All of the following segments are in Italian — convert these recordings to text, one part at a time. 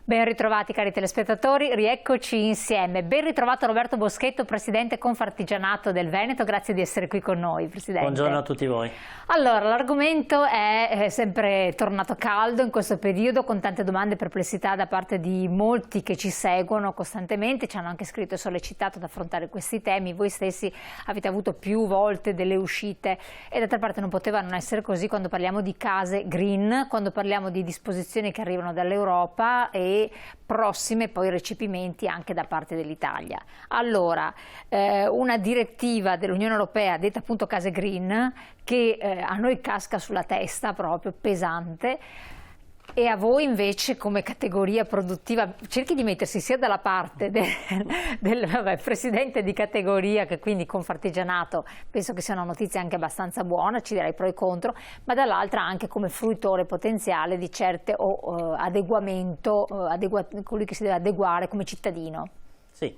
Ben ritrovati cari telespettatori, rieccoci insieme. Ben ritrovato Roberto Boschetto, Presidente Confartigianato del Veneto, grazie di essere qui con noi, Presidente. Buongiorno a tutti voi. Allora, l'argomento è sempre tornato caldo in questo periodo, con tante domande e perplessità da parte di molti che ci seguono costantemente, ci hanno anche scritto e sollecitato ad affrontare questi temi. Voi stessi avete avuto più volte delle uscite e d'altra parte non poteva non essere così quando parliamo di case green, quando parliamo di disposizioni che arrivano dall'Europa e prossime poi recepimenti anche da parte dell'Italia. Allora, una direttiva dell'Unione Europea detta appunto case green che a noi casca sulla testa proprio, pesante, e a voi invece come categoria produttiva cerchi di mettersi sia dalla parte del presidente di categoria, che quindi Confartigianato penso che sia una notizia anche abbastanza buona, ci direi pro e contro, ma dall'altra anche come fruitore potenziale di certe adeguamento, colui che si deve adeguare come cittadino. Sì.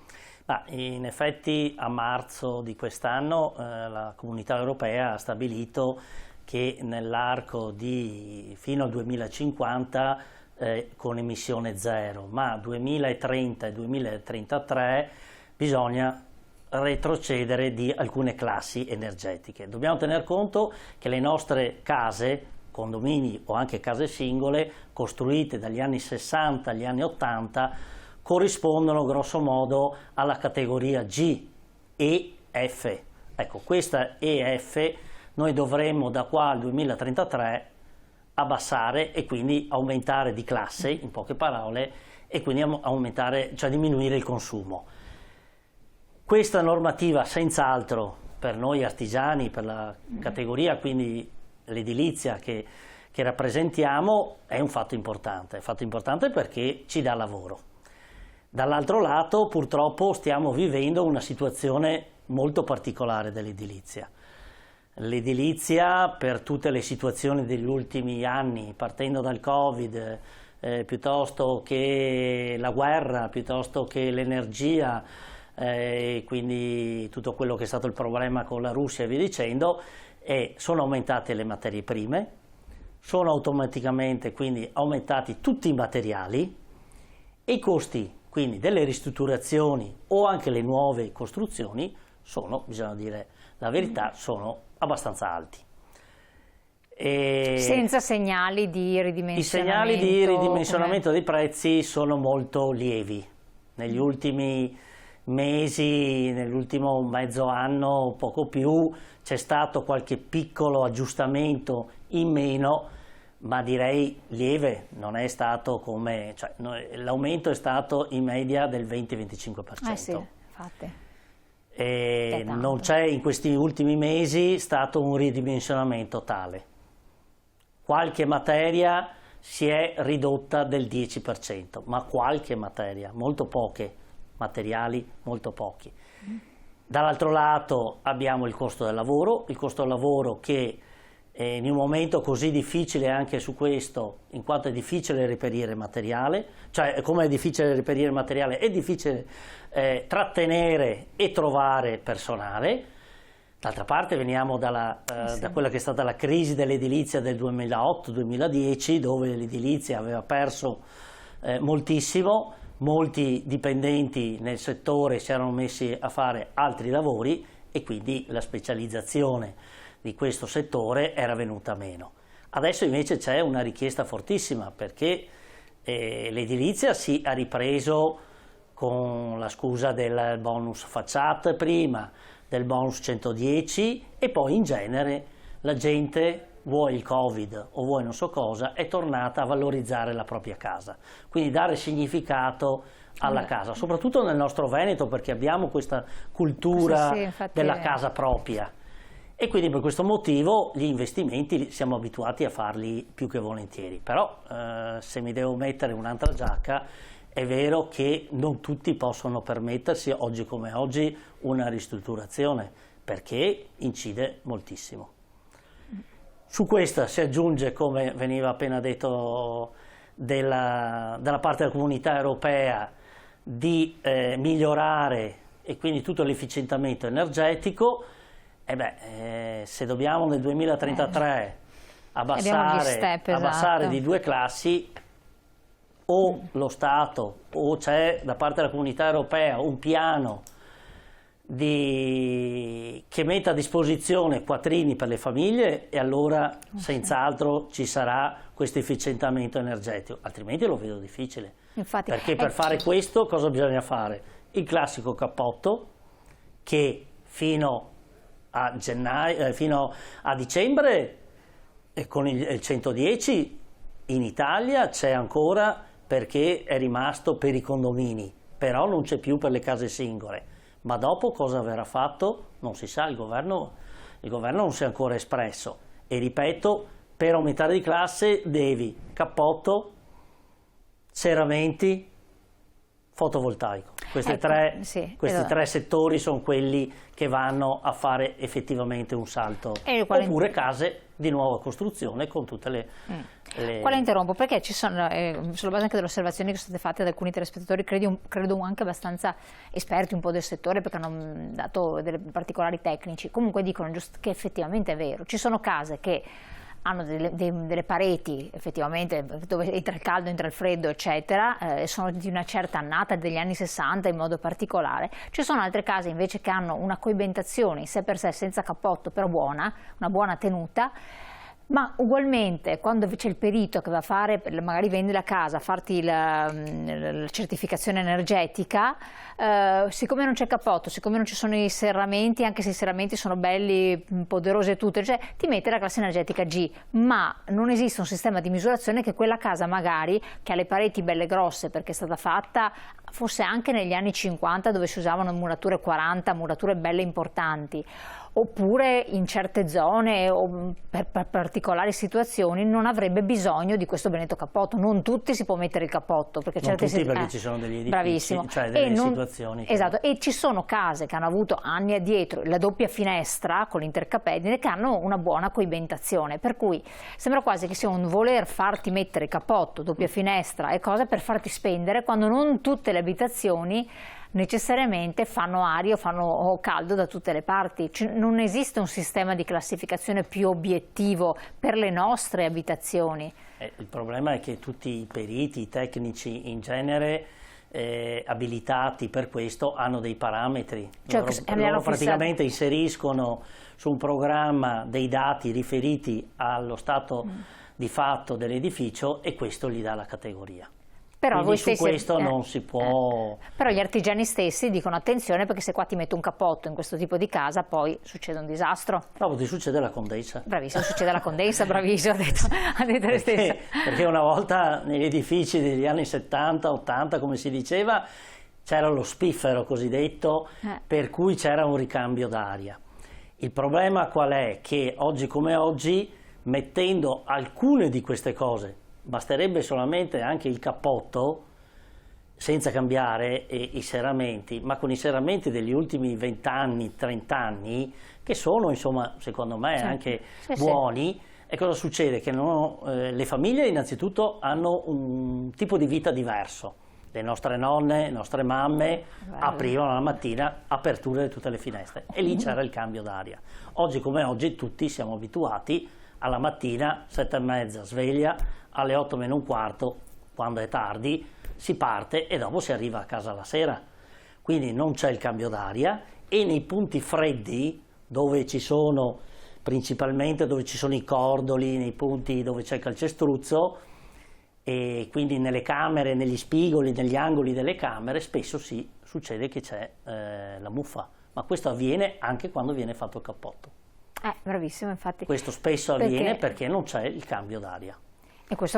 In effetti a marzo di quest'anno la Comunità Europea ha stabilito che nell'arco di fino al 2050 con emissione zero, ma 2030 e 2033 bisogna retrocedere di alcune classi energetiche. Dobbiamo tener conto che le nostre case, condomini o anche case singole, costruite dagli anni 60 agli anni 80, corrispondono grosso modo alla categoria G e F. Ecco, questa E e F noi dovremmo da qua al 2033 abbassare e quindi aumentare di classe, in poche parole, e quindi aumentare, cioè diminuire il consumo. Questa normativa senz'altro per noi artigiani, per la categoria, quindi l'edilizia che rappresentiamo, è un fatto importante. È un fatto importante perché ci dà lavoro. Dall'altro lato purtroppo stiamo vivendo una situazione molto particolare dell'edilizia. L'edilizia, per tutte le situazioni degli ultimi anni, partendo dal Covid, piuttosto che la guerra, piuttosto che l'energia, quindi tutto quello che è stato il problema con la Russia e via dicendo, sono aumentate le materie prime, sono automaticamente quindi aumentati tutti i materiali e i costi quindi delle ristrutturazioni o anche le nuove costruzioni sono, bisogna dire la verità, sono abbastanza alti. Senza segnali di ridimensionamento? I segnali di ridimensionamento dei prezzi sono molto lievi. Negli ultimi mesi, nell'ultimo mezzo anno, poco più, c'è stato qualche piccolo aggiustamento in meno, ma direi lieve, non è stato come, cioè, l'aumento è stato in media del 20-25%. Sì, infatti. Non c'è in questi ultimi mesi stato un ridimensionamento tale. Qualche materia si è ridotta del 10%, ma qualche materia, molto poche materiali, molto pochi. Dall'altro lato abbiamo il costo del lavoro che in un momento così difficile anche su questo, in quanto è difficile reperire materiale, cioè come è difficile reperire materiale, è difficile trattenere e trovare personale. D'altra parte veniamo da quella che è stata la crisi dell'edilizia del 2008-2010, dove l'edilizia aveva perso moltissimo, molti dipendenti nel settore si erano messi a fare altri lavori e quindi la specializzazione di questo settore era venuta meno. Adesso invece c'è una richiesta fortissima perché l'edilizia si ha ripreso con la scusa del bonus facciate prima, del bonus 110 e poi in genere la gente, vuoi il Covid o vuoi non so cosa, è tornata a valorizzare la propria casa. Quindi dare significato alla casa, soprattutto nel nostro Veneto perché abbiamo questa cultura della casa propria. E quindi per questo motivo gli investimenti siamo abituati a farli più che volentieri, però se mi devo mettere un'altra giacca è vero che non tutti possono permettersi oggi come oggi una ristrutturazione perché incide moltissimo. Su questa si aggiunge, come veniva appena detto dalla parte della Comunità Europea, di migliorare e quindi tutto l'efficientamento energetico. Se dobbiamo nel 2033 abbassare di 2 classi, o lo Stato o c'è da parte della Comunità Europea un piano che metta a disposizione quattrini per le famiglie, e allora senz'altro ci sarà questo efficientamento energetico, altrimenti lo vedo difficile. Infatti, perché per fare questo cosa bisogna fare? Il classico cappotto che fino a dicembre con il 110 in Italia c'è ancora, perché è rimasto per i condomini, però non c'è più per le case singole. Ma dopo cosa verrà fatto? Non si sa, il governo non si è ancora espresso. E ripeto, per aumentare di classe devi cappotto, serramenti, fotovoltaico. Questi tre settori sono quelli che vanno a fare effettivamente un salto. Oppure case di nuova costruzione con tutte le... Quale interrompo? Perché ci sono, sulla base anche delle osservazioni che sono state fatte da alcuni telespettatori, credo anche abbastanza esperti un po' del settore, perché hanno dato dei particolari tecnici, comunque dicono giusto che effettivamente è vero. Ci sono case che hanno delle pareti effettivamente dove entra il caldo, entra il freddo, eccetera, sono di una certa annata, degli anni 60 in modo particolare. Ci sono altre case invece che hanno una coibentazione in sé per sé senza cappotto, però buona, una buona tenuta, ma ugualmente quando c'è il perito che va a fare, magari vendi la casa, a farti la certificazione energetica, siccome non c'è cappotto, siccome non ci sono i serramenti, anche se i serramenti sono belli, poderosi e tutto, cioè, ti mette la classe energetica G, ma non esiste un sistema di misurazione che quella casa magari, che ha le pareti belle grosse perché è stata fatta forse anche negli anni 50, dove si usavano murature 40, murature belle importanti, oppure in certe zone o per particolari situazioni non avrebbe bisogno di questo benedetto cappotto. Non tutti si può mettere il cappotto, perché non tutti, perché ci sono degli edifici, bravissimo, cioè delle situazioni esatto, e ci sono case che hanno avuto anni addietro la doppia finestra con l'intercapedine, che hanno una buona coibentazione, per cui sembra quasi che sia un voler farti mettere cappotto, doppia finestra e cose per farti spendere, quando non tutte le abitazioni necessariamente fanno aria o fanno caldo da tutte le parti. Non esiste un sistema di classificazione più obiettivo per le nostre abitazioni. Il problema è che tutti i periti, i tecnici in genere abilitati per questo hanno dei parametri, cioè, loro praticamente inseriscono su un programma dei dati riferiti allo stato di fatto dell'edificio, e questo gli dà la categoria. Però quindi su questo non si può... Però gli artigiani stessi dicono attenzione, perché se qua ti metto un cappotto in questo tipo di casa poi succede un disastro. Dopo ti succede la condensa. Bravissimo, succede la condensa, bravissimo, ha detto lei stessa. Perché una volta negli edifici degli anni 70, 80, come si diceva, c'era lo spiffero cosiddetto, per cui c'era un ricambio d'aria. Il problema qual è? Che oggi come oggi, mettendo alcune di queste cose, basterebbe solamente anche il cappotto, senza cambiare i serramenti, ma con i serramenti degli ultimi 20 anni, 30 anni, che sono insomma secondo me anche buoni. E cosa succede? Che le famiglie innanzitutto hanno un tipo di vita diverso. Le nostre nonne, le nostre mamme aprivano la mattina aperture di tutte le finestre, e lì c'era il cambio d'aria. Oggi come oggi tutti siamo abituati alla mattina, 7:30 sveglia, alle 8 meno un quarto, quando è tardi, si parte e dopo si arriva a casa la sera. Quindi non c'è il cambio d'aria, e nei punti freddi, dove ci sono principalmente, dove ci sono i cordoli, nei punti dove c'è il calcestruzzo, e quindi nelle camere, negli spigoli, negli angoli delle camere, spesso succede che c'è la muffa, ma questo avviene anche quando viene fatto il cappotto. Bravissimo, infatti. Questo spesso avviene perché non c'è il cambio d'aria.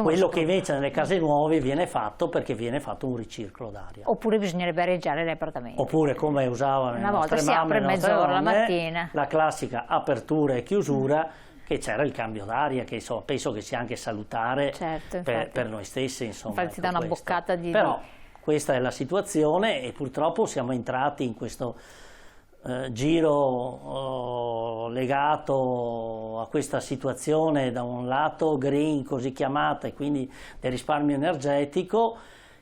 Quello che invece nelle case nuove viene fatto perché viene fatto un ricircolo d'aria. Oppure bisognerebbe areggiare gli appartamenti. Oppure, come usavano le nostre mamme, si apre mezz'ora la mattina, la classica apertura e chiusura, che c'era il cambio d'aria, che insomma, penso che sia anche salutare per noi stessi. Insomma, infatti dà una boccata di... Però questa è la situazione, e purtroppo siamo entrati in questo giro legato a questa situazione, da un lato green così chiamata, e quindi del risparmio energetico,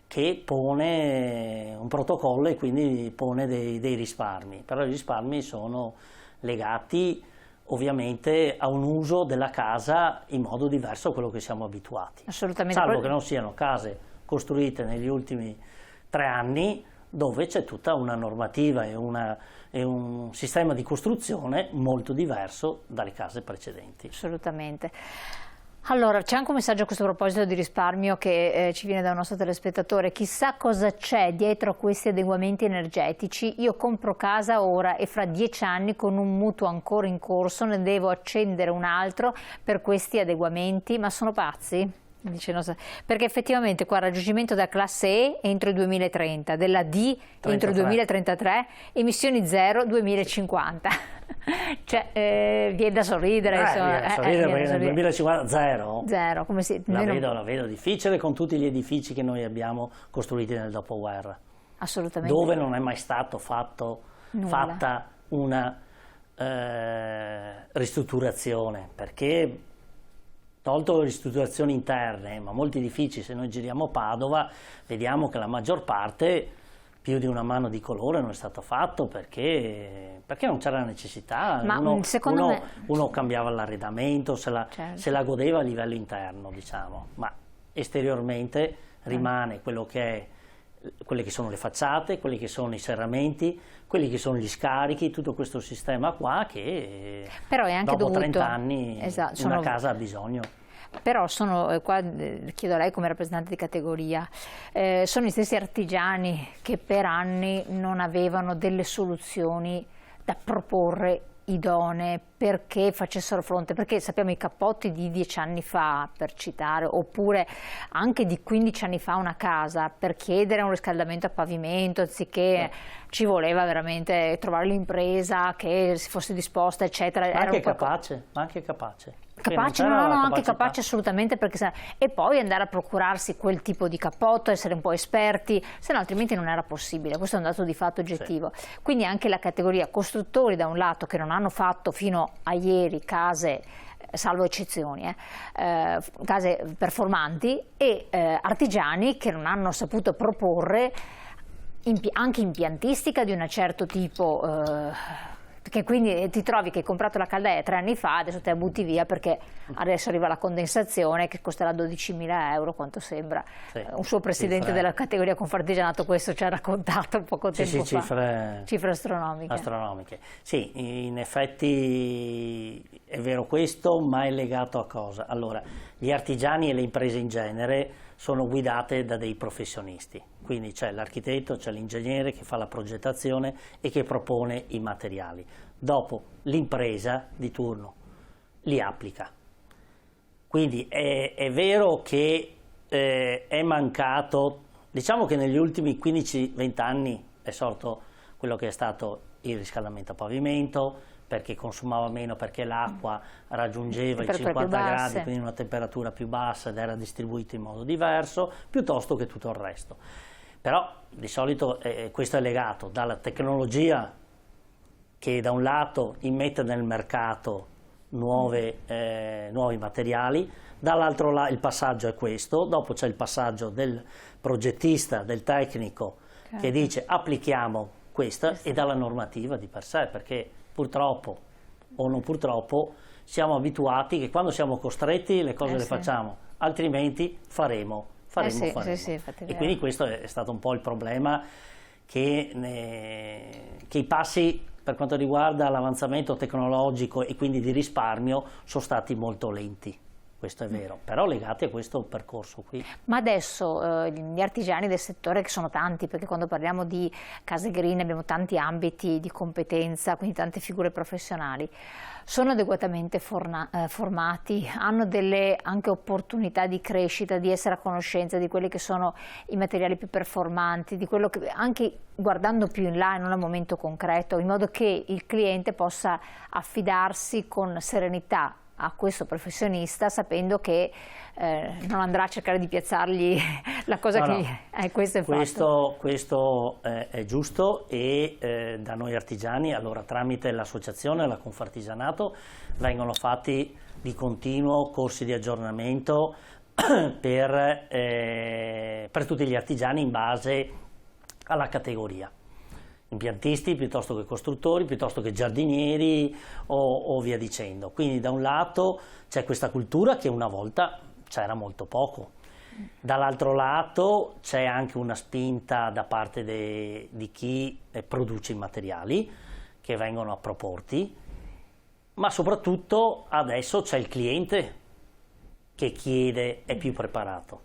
che pone un protocollo e quindi pone dei risparmi, però i risparmi sono legati ovviamente a un uso della casa in modo diverso a quello che siamo abituati. Assolutamente. Salvo che non siano case costruite negli ultimi 3 anni, dove c'è tutta una normativa e un sistema di costruzione molto diverso dalle case precedenti. Assolutamente. Allora, c'è anche un messaggio a questo proposito di risparmio che ci viene da un nostro telespettatore. Chissà cosa c'è dietro a questi adeguamenti energetici. Io compro casa ora e fra 10 anni con un mutuo ancora in corso ne devo accendere un altro per questi adeguamenti, ma sono pazzi? Dice, no, perché effettivamente qua il raggiungimento della classe E entro il 2030, della D 33. Entro il 2033, emissioni zero 2050. Cioè, viene da sorridere, insomma. Viene da sorridere perché nel 2050 zero. Zero, come si... La vedo difficile con tutti gli edifici che noi abbiamo costruiti nel dopoguerra. Assolutamente. Dove non è mai stato fatta una ristrutturazione, perché tolto le ristrutturazioni interne, ma molti edifici, se noi giriamo Padova, vediamo che la maggior parte, più di una mano di colore, non è stato fatto perché non c'era necessità. Ma uno cambiava l'arredamento, certo, se la godeva a livello interno, diciamo, ma esteriormente rimane quelle che sono le facciate, quelli che sono i serramenti, quelli che sono gli scarichi, tutto questo sistema qua che però è anche dopo dovuto, 30 anni esatto, una casa ha bisogno. Però qua chiedo a lei come rappresentante di categoria, sono gli stessi artigiani che per anni non avevano delle soluzioni da proporre idonee perché facessero fronte, perché sappiamo i cappotti di 10 anni fa, per citare, oppure anche di 15 anni fa una casa, per chiedere un riscaldamento a pavimento, anziché ci voleva veramente trovare l'impresa che si fosse disposta, eccetera. Ma anche capace. Capace, anche capace assolutamente, perché e poi andare a procurarsi quel tipo di cappotto, essere un po' esperti, se no altrimenti non era possibile. Questo è un dato di fatto oggettivo. Sì. Quindi anche la categoria costruttori da un lato che non hanno fatto fino a ieri case, salvo eccezioni, case performanti, e artigiani che non hanno saputo proporre anche impiantistica di un certo tipo, che quindi ti trovi che hai comprato la caldaia 3 anni fa, adesso te la butti via perché adesso arriva la condensazione che costerà 12.000 euro, quanto sembra. Sì, un suo presidente della categoria Confartigianato questo ci ha raccontato un poco tempo fa. Cifre astronomiche. Sì, in effetti è vero questo, ma è legato a cosa? Allora, gli artigiani e le imprese in genere sono guidate da dei professionisti, quindi c'è l'architetto, c'è l'ingegnere che fa la progettazione e che propone i materiali. Dopo l'impresa di turno li applica. Quindi è vero che è mancato, diciamo che negli ultimi 15-20 anni è sorto quello che è stato il riscaldamento a pavimento, perché consumava meno, perché l'acqua raggiungeva i 50 gradi, quindi una temperatura più bassa ed era distribuita in modo diverso, piuttosto che tutto il resto. Però di solito questo è legato dalla tecnologia che da un lato immette nel mercato nuovi materiali, dall'altro lato il passaggio è questo, dopo c'è il passaggio del progettista, del tecnico, che dice applichiamo questa, e dalla normativa di per sé, perché purtroppo o non purtroppo siamo abituati che quando siamo costretti le cose le facciamo, altrimenti faremo. E quindi questo è stato un po' il problema, che i passi per quanto riguarda l'avanzamento tecnologico e quindi di risparmio sono stati molto lenti. Questo è vero, però legati a questo percorso qui. Ma adesso gli artigiani del settore, che sono tanti, perché quando parliamo di case green abbiamo tanti ambiti di competenza, quindi tante figure professionali, sono adeguatamente formati, hanno delle anche opportunità di crescita, di essere a conoscenza di quelli che sono i materiali più performanti, di quello che, anche guardando più in là e non al momento concreto, in modo che il cliente possa affidarsi con serenità a questo professionista, sapendo che non andrà a cercare di piazzargli la cosa questo è fatto. Questo è giusto, e da noi artigiani, allora tramite l'associazione, la Confartigianato, vengono fatti di continuo corsi di aggiornamento per tutti gli artigiani in base alla categoria. Impiantisti piuttosto che costruttori, piuttosto che giardinieri o via dicendo. Quindi da un lato c'è questa cultura che una volta c'era molto poco, Dall'altro lato c'è anche una spinta da parte di chi produce i materiali che vengono a proporti, ma soprattutto adesso c'è il cliente che chiede, è più preparato.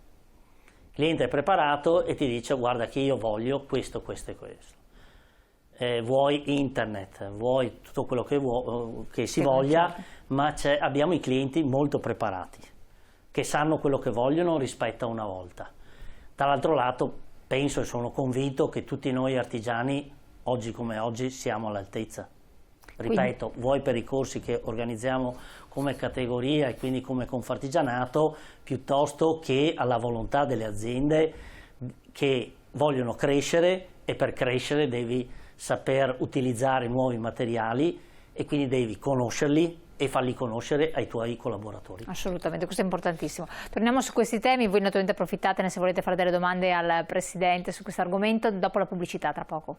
Il cliente è preparato e ti dice: guarda che io voglio questo, questo e questo. Vuoi internet, vuoi tutto quello che si voglia, ma abbiamo i clienti molto preparati, che sanno quello che vogliono rispetto a una volta. Dall'altro lato penso e sono convinto che tutti noi artigiani, oggi come oggi, siamo all'altezza. Ripeto, vuoi per i corsi che organizziamo come categoria e quindi come Confartigianato, piuttosto che alla volontà delle aziende che vogliono crescere, e per crescere devi saper utilizzare nuovi materiali e quindi devi conoscerli e farli conoscere ai tuoi collaboratori. Assolutamente, questo è importantissimo. Torniamo su questi temi, voi naturalmente approfittatene se volete fare delle domande al Presidente su questo argomento, dopo la pubblicità, tra poco.